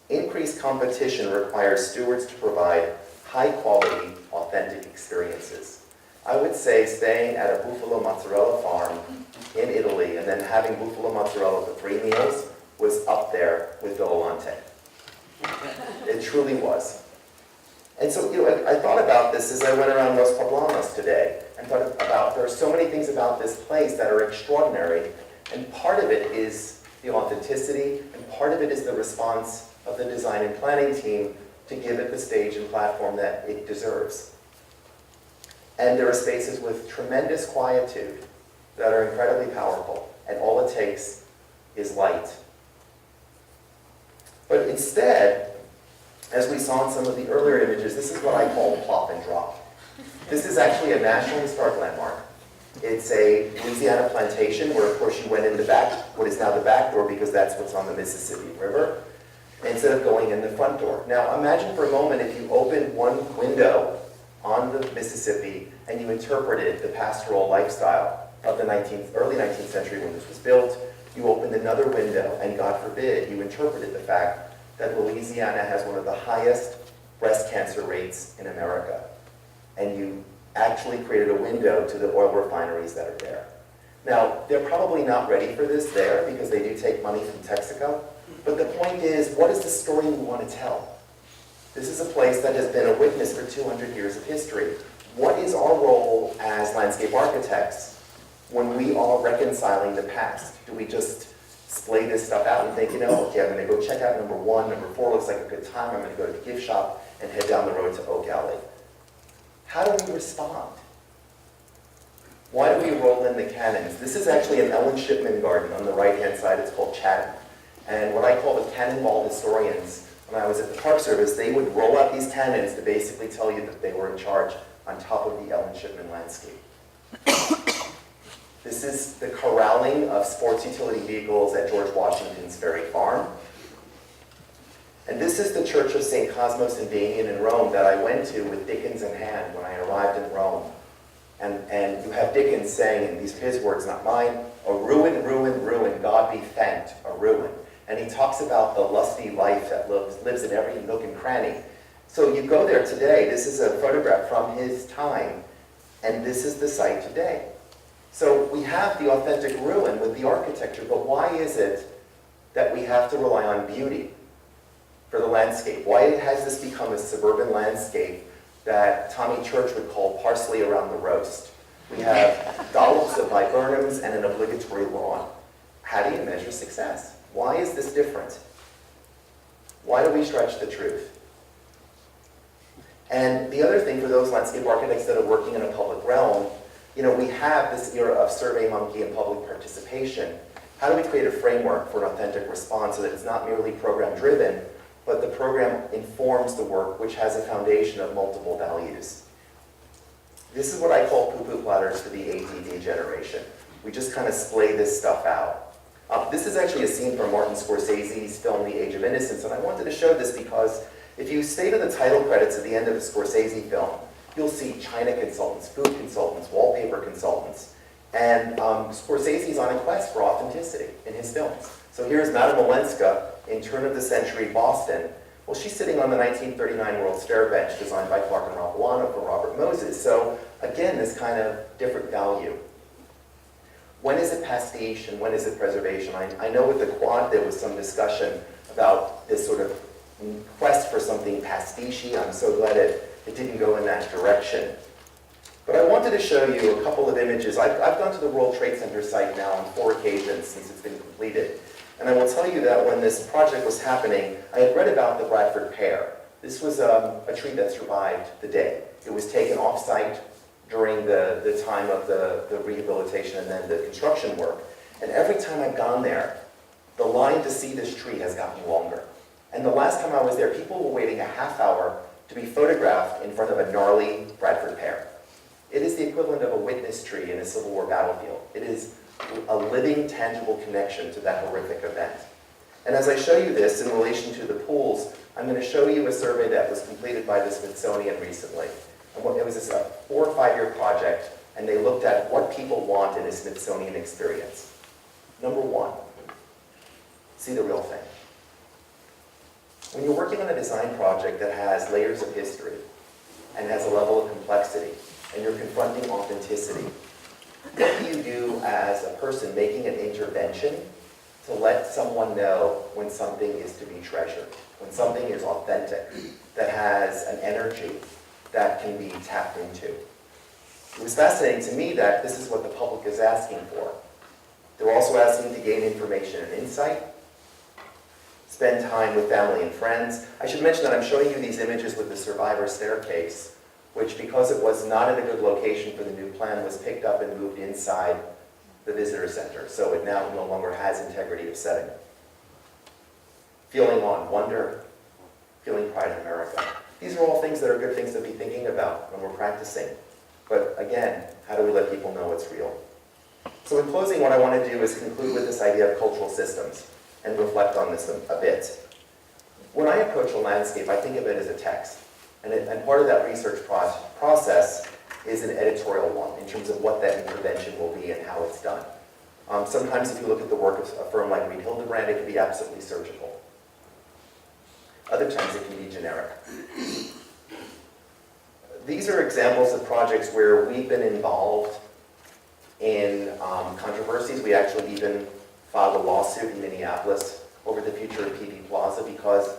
increased competition requires stewards to provide high-quality, authentic experiences. I would say staying at a buffalo mozzarella farm in Italy and then having buffalo mozzarella for 3 meals was up there with Dolomite. It truly was. And so, I thought about this as I went around Los Poblanos today and thought about there are so many things about this place that are extraordinary, and part of it is the authenticity, and part of it is the response of the design and planning team to give it the stage and platform that it deserves. And there are spaces with tremendous quietude that are incredibly powerful, and all it takes is light. But instead, as we saw in some of the earlier images, this is what I call plop and drop. This is actually a National Historic Landmark. It's a Louisiana plantation where, of course, you went in the back, what is now the back door because that's what's on the Mississippi River, instead of going in the front door. Now, imagine for a moment if you opened one window on the Mississippi and you interpreted the pastoral lifestyle of the early 19th century when this was built. You opened another window, and God forbid, you interpreted the fact that Louisiana has one of the highest breast cancer rates in America. And you actually created a window to the oil refineries that are there. Now, they're probably not ready for this there because they do take money from Texaco. But the point is, what is the story we want to tell? This is a place that has been a witness for 200 years of history. What is our role as landscape architects when we are reconciling the past? Do we just splay this stuff out and think, okay, I'm going to go check out number 1, number 4 looks like a good time, I'm going to go to the gift shop and head down the road to Oak Alley? How do we respond? Why do we roll in the cannons? This is actually an Ellen Shipman garden on the right-hand side. It's called Chatham. And what I call the cannonball historians when I was at the Park Service, they would roll out these cannons to basically tell you that they were in charge on top of the Ellen Shipman landscape. This is the corralling of sports utility vehicles at George Washington's Ferry Farm. And this is the Church of St. Cosmos and Damian in Rome that I went to with Dickens in hand when I arrived in Rome. And you have Dickens saying, and these are his words, not mine, "A ruin, ruin, ruin, God be thanked, a ruin." And he talks about the lusty life that lives in every nook and cranny. So you go there today, this is a photograph from his time, and this is the site today. So we have the authentic ruin with the architecture, but why is it that we have to rely on beauty for the landscape? Why has this become a suburban landscape that Tommy Church would call parsley around the roast? We have dollops of viburnums and an obligatory lawn. How do you measure success? Why is this different? Why do we stretch the truth? And the other thing for those landscape architects that are working in a public realm, we have this era of SurveyMonkey and public participation. How do we create a framework for an authentic response so that it's not merely program-driven, but the program informs the work, which has a foundation of multiple values? This is what I call poo-poo platters for the ADD generation. We just kind of splay this stuff out. This is actually a scene from Martin Scorsese's film, The Age of Innocence, and I wanted to show this because if you stay to the title credits at the end of the Scorsese film, you'll see China consultants, food consultants, wallpaper consultants, and Scorsese's on a quest for authenticity in his films. So here's Madame Olenska in turn-of-the-century Boston. Well, she's sitting on the 1939 World's Fair bench designed by Clark and Rapalano for Robert Moses. So again, this kind of different value. When is it pastiche and when is it preservation? I know with the quad there was some discussion about this sort of quest for something pastiche. I'm so glad it didn't go in that direction. But I wanted to show you a couple of images. I've gone to the World Trade Center site now on 4 occasions since it's been completed. And I will tell you that when this project was happening, I had read about the Bradford Pear. This was a tree that survived the day. It was taken off-site during the time of the rehabilitation and then the construction work. And every time I've gone there, the line to see this tree has gotten longer. And the last time I was there, people were waiting a half hour to be photographed in front of a gnarly Bradford Pear. It is the equivalent of a witness tree in a Civil War battlefield. It is a living, tangible connection to that horrific event. And as I show you this in relation to the pools, I'm going to show you a survey that was completed by the Smithsonian recently. And it was a 4 or 5 year project, and they looked at what people want in a Smithsonian experience. Number 1, see the real thing. When you're working on a design project that has layers of history and has a level of complexity, and you're confronting authenticity, what do you do as a person making an intervention to let someone know when something is to be treasured, when something is authentic, that has an energy that can be tapped into? It was fascinating to me that this is what the public is asking for. They're also asking to gain information and insight, spend time with family and friends. I should mention that I'm showing you these images with the survivor staircase, which, because it was not in a good location for the new plan, was picked up and moved inside the visitor center. So it now no longer has integrity of setting. Feeling on wonder, feeling pride in America. These are all things that are good things to be thinking about when we're practicing. But again, how do we let people know it's real? So in closing, what I want to do is conclude with this idea of cultural systems and reflect on this a bit. When I approach a landscape, I think of it as a text. And part of that research process is an editorial one in terms of what that intervention will be and how it's done. Sometimes if you look at the work of a firm like Reed Hildebrand, it can be absolutely surgical. Other times it can be generic. These are examples of projects where we've been involved in controversies. We actually even filed a lawsuit in Minneapolis over the future of PV Plaza because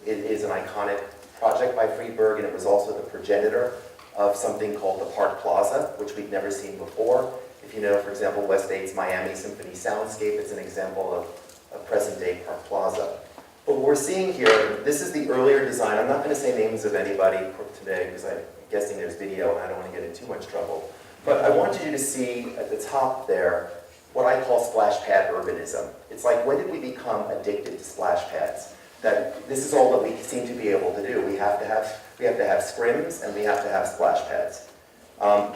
it is an iconic project by Freeburg, and it was also the progenitor of something called the Park Plaza, which we've never seen before. If you know, for example, West 8's Miami Symphony Soundscape, it's an example of present-day Park Plaza. But what we're seeing here, this is the earlier design. I'm not going to say names of anybody today because I'm guessing there's video and I don't want to get in too much trouble. But I wanted you to see at the top there what I call splash pad urbanism. It's like, when did we become addicted to splash pads? that this is all that we seem to be able to do. We have to have scrims and we have to have splash pads.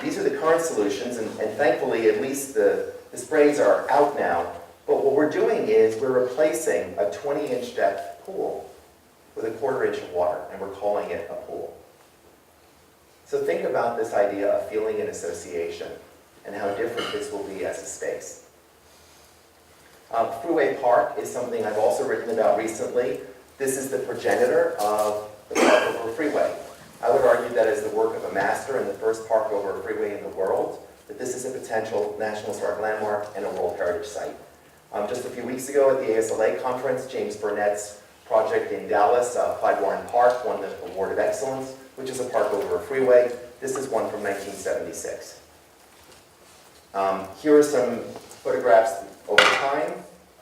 These are the current solutions, and thankfully at least the sprays are out now. But what we're doing is we're replacing a 20-inch depth pool with a 1/4 inch of water, and we're calling it a pool. So think about this idea of feeling and association and how different this will be as a space. Freeway Park is something I've also written about recently. This is the progenitor of the park over a freeway. I would argue that as the work of a master and the first park over a freeway in the world, that this is a potential National Historic Landmark and a World Heritage Site. Just a few weeks ago at the ASLA conference, James Burnett's project in Dallas, Clyde Warren Park, won the Award of Excellence, which is a park over a freeway. This is one from 1976. Here are some photographs over time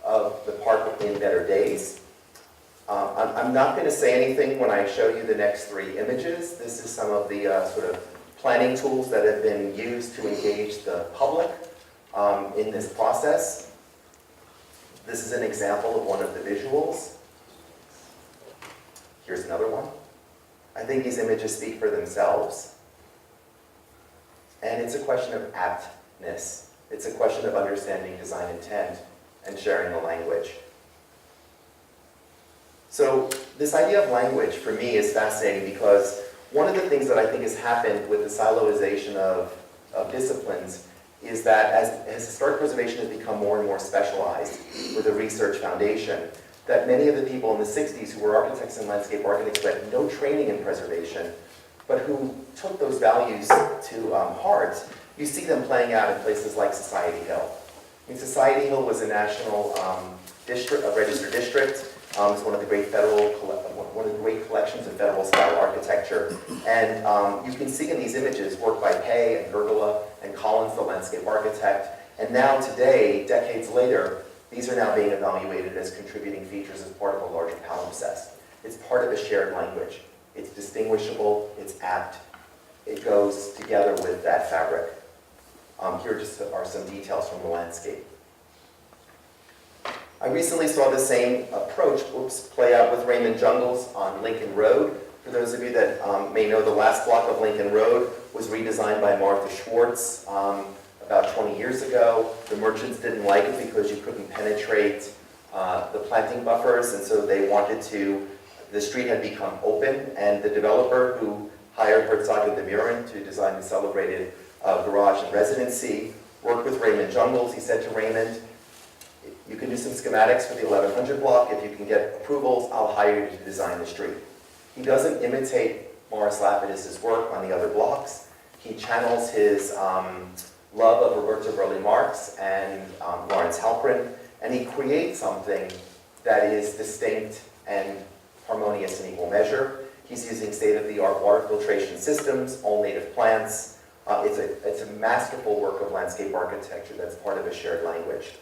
of the park in better days. I'm not going to say anything when I show you the next 3 images. This is some of the sort of planning tools that have been used to engage the public in this process. This is an example of one of the visuals. Here's another one. I think these images speak for themselves. And it's a question of aptness. It's a question of understanding design intent and sharing the language. So this idea of language for me is fascinating because one of the things that I think has happened with the siloization of disciplines is that as historic preservation has become more and more specialized with a research foundation, that many of the people in the 60s who were architects and landscape architects who had no training in preservation, but who took those values to heart, you see them playing out in places like Society Hill. I mean, Society Hill was a national district, a registered district. It's one of the great collections of federal style architecture. And you can see in these images work by Pei and Gergela and Collins, the landscape architect. And now today, decades later, these are now being evaluated as contributing features as part of a larger palimpsest. It's part of a shared language. It's distinguishable, it's apt, it goes together with that fabric. Here just are some details from the landscape. I recently saw the same approach play out with Raymond Jungles on Lincoln Road. For those of you that may know, the last block of Lincoln Road was redesigned by Martha Schwartz about 20 years ago. The merchants didn't like it because you couldn't penetrate the planting buffers, and so they wanted to, the street had become open, and the developer who hired Herzog and de Buren to design the celebrated garage and residency worked with Raymond Jungles. He said to Raymond, you can do some schematics for the 1100 block. If you can get approvals, I'll hire you to design the street. He doesn't imitate Morris Lapidus's work on the other blocks. He channels his love of Roberto Burle Marx and Lawrence Halprin, and he creates something that is distinct and harmonious in equal measure. He's using state-of-the-art water filtration systems, all native plants. It's a masterful work of landscape architecture that's part of a shared language.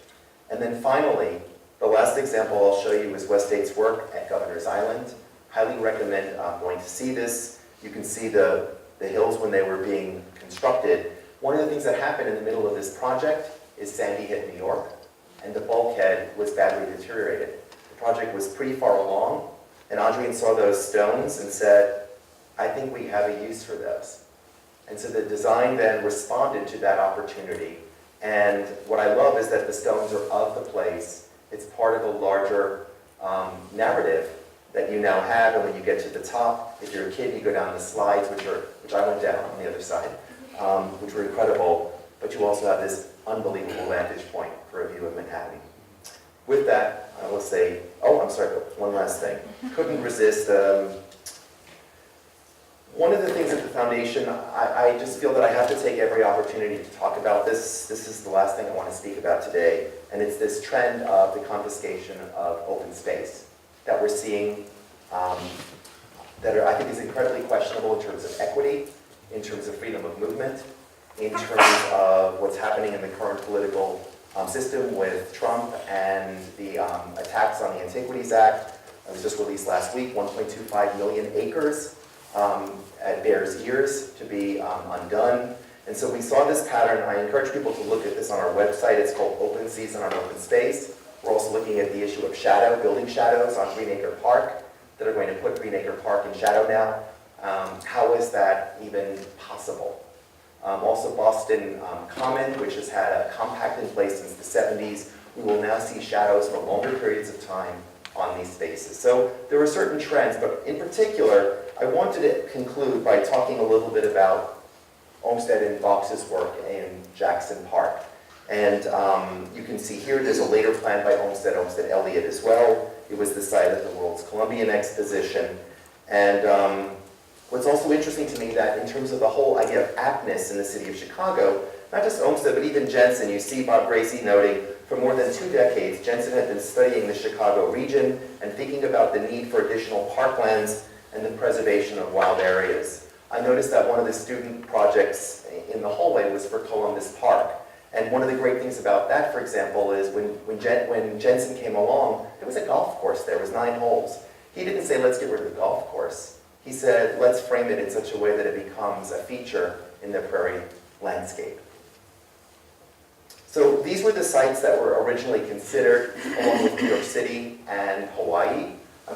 And then finally, the last example I'll show you is Westgate's work at Governor's Island. Highly recommend going to see this. You can see the hills when they were being constructed. One of the things that happened in the middle of this project is Sandy hit New York, and the bulkhead was badly deteriorated. The project was pretty far along, and Adrian saw those stones and said, I think we have a use for those. And so the design then responded to that opportunity. And what I love is that the stones are of the place. It's part of a larger narrative that you now have, and when you get to the top, if you're a kid, you go down the slides, which I went down on the other side, which were incredible, but you also have this unbelievable vantage point for a view of Manhattan. With that, I will say, oh, I'm sorry, one last thing. Couldn't resist. One of the things at the foundation, I just feel that I have to take every opportunity to talk about this. This is the last thing I want to speak about today, and it's this trend of the confiscation of open space that we're seeing that I think is incredibly questionable in terms of equity, in terms of freedom of movement, in terms of what's happening in the current political system with Trump and the attacks on the Antiquities Act. It was just released last week, 1.25 million acres at Bears Ears to be undone. And so we saw this pattern. I encourage people to look at this on our website. It's called Open Season on Open Space. We're We're also looking at the issue of shadow, building shadows on Greenacre Park that are going to put Greenacre Park in shadow now. How is that even possible? Also Boston Common, which has had a compact in place since the 70s. We will now see shadows for longer periods of time on these spaces. So there are certain trends, but in particular, I wanted to conclude by talking a little bit about Olmsted and Box's work in Jackson Park. And you can see here, there's a later plan by Olmsted Elliott as well. It was the site of the World's Columbian Exposition. And what's also interesting to me that in terms of the whole idea of aptness in the city of Chicago, not just Olmsted, but even Jensen, you see Bob Gracie noting, for more than 2 decades, Jensen had been studying the Chicago region and thinking about the need for additional parklands and the preservation of wild areas. I noticed that one of the student projects in the hallway was for Columbus Park. And one of the great things about that, for example, is when Jensen came along, there was a golf course there. It was 9 holes. He didn't say, let's get rid of the golf course. He said, let's frame it in such a way that it becomes a feature in the prairie landscape. So these were the sites that were originally considered, along with New York City and Hawaii.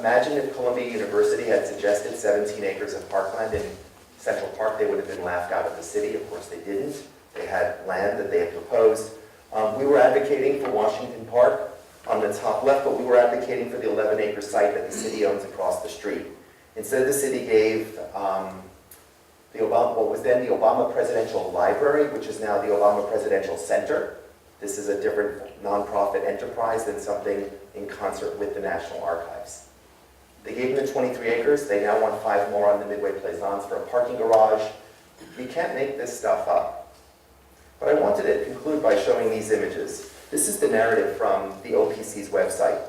Imagine if Columbia University had suggested 17 acres of parkland in Central Park, they would have been laughed out of the city. Of course they didn't. They had land that they had proposed. We were advocating for Washington Park on the top left, but we were advocating for the 11-acre site that the city owns across the street. Instead, the city gave what was then the Obama Presidential Library, which is now the Obama Presidential Center. This is a different nonprofit enterprise than something in concert with the National Archives. They gave them the 23 acres. They now want 5 more on the Midway Plaisance for a parking garage. You can't make this stuff up. But I wanted to conclude by showing these images. This is the narrative from the OPC's website.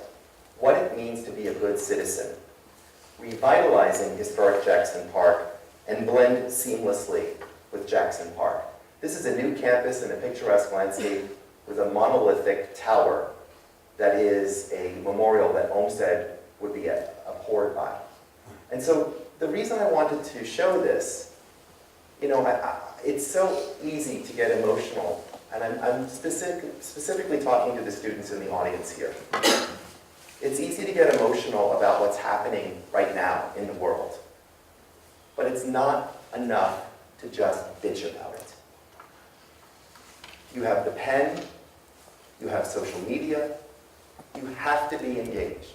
What it means to be a good citizen. Revitalizing historic Jackson Park and blend seamlessly with Jackson Park. This is a new campus in a picturesque landscape with a monolithic tower that is a memorial that Olmsted would be abhorred by. And so the reason I wanted to show this, it's so easy to get emotional, and I'm specifically talking to the students in the audience here. It's easy to get emotional about what's happening right now in the world, but it's not enough to just bitch about it. You have the pen, you have social media, you have to be engaged.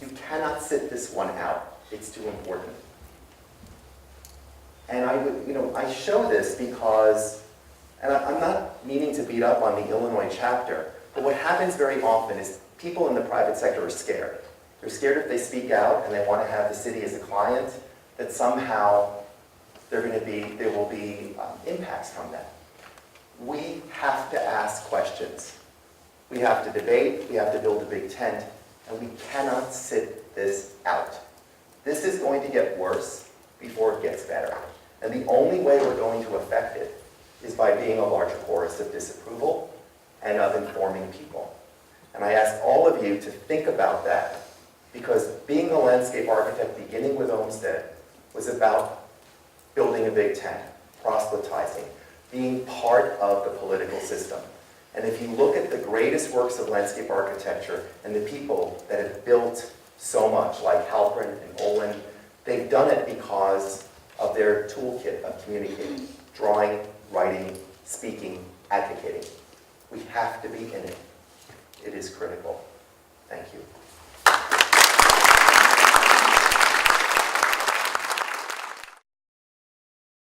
You cannot sit this one out. It's too important. And I show this because, and I'm not meaning to beat up on the Illinois chapter, but what happens very often is people in the private sector are scared. They're scared if they speak out and they want to have the city as a client, that somehow there will be impacts from that. We have to ask questions. We have to debate, we have to build a big tent, and we cannot sit this out. This is going to get worse before it gets better. And the only way we're going to affect it is by being a larger chorus of disapproval and of informing people. And I ask all of you to think about that, because being a landscape architect, beginning with Olmsted, was about building a big tent, proselytizing, being part of the political system. And if you look at the greatest works of landscape architecture and the people that have built so much, like Halpern and Olin, they've done it because of their toolkit of communicating, drawing, writing, speaking, advocating. We have to be in it. It is critical. Thank you.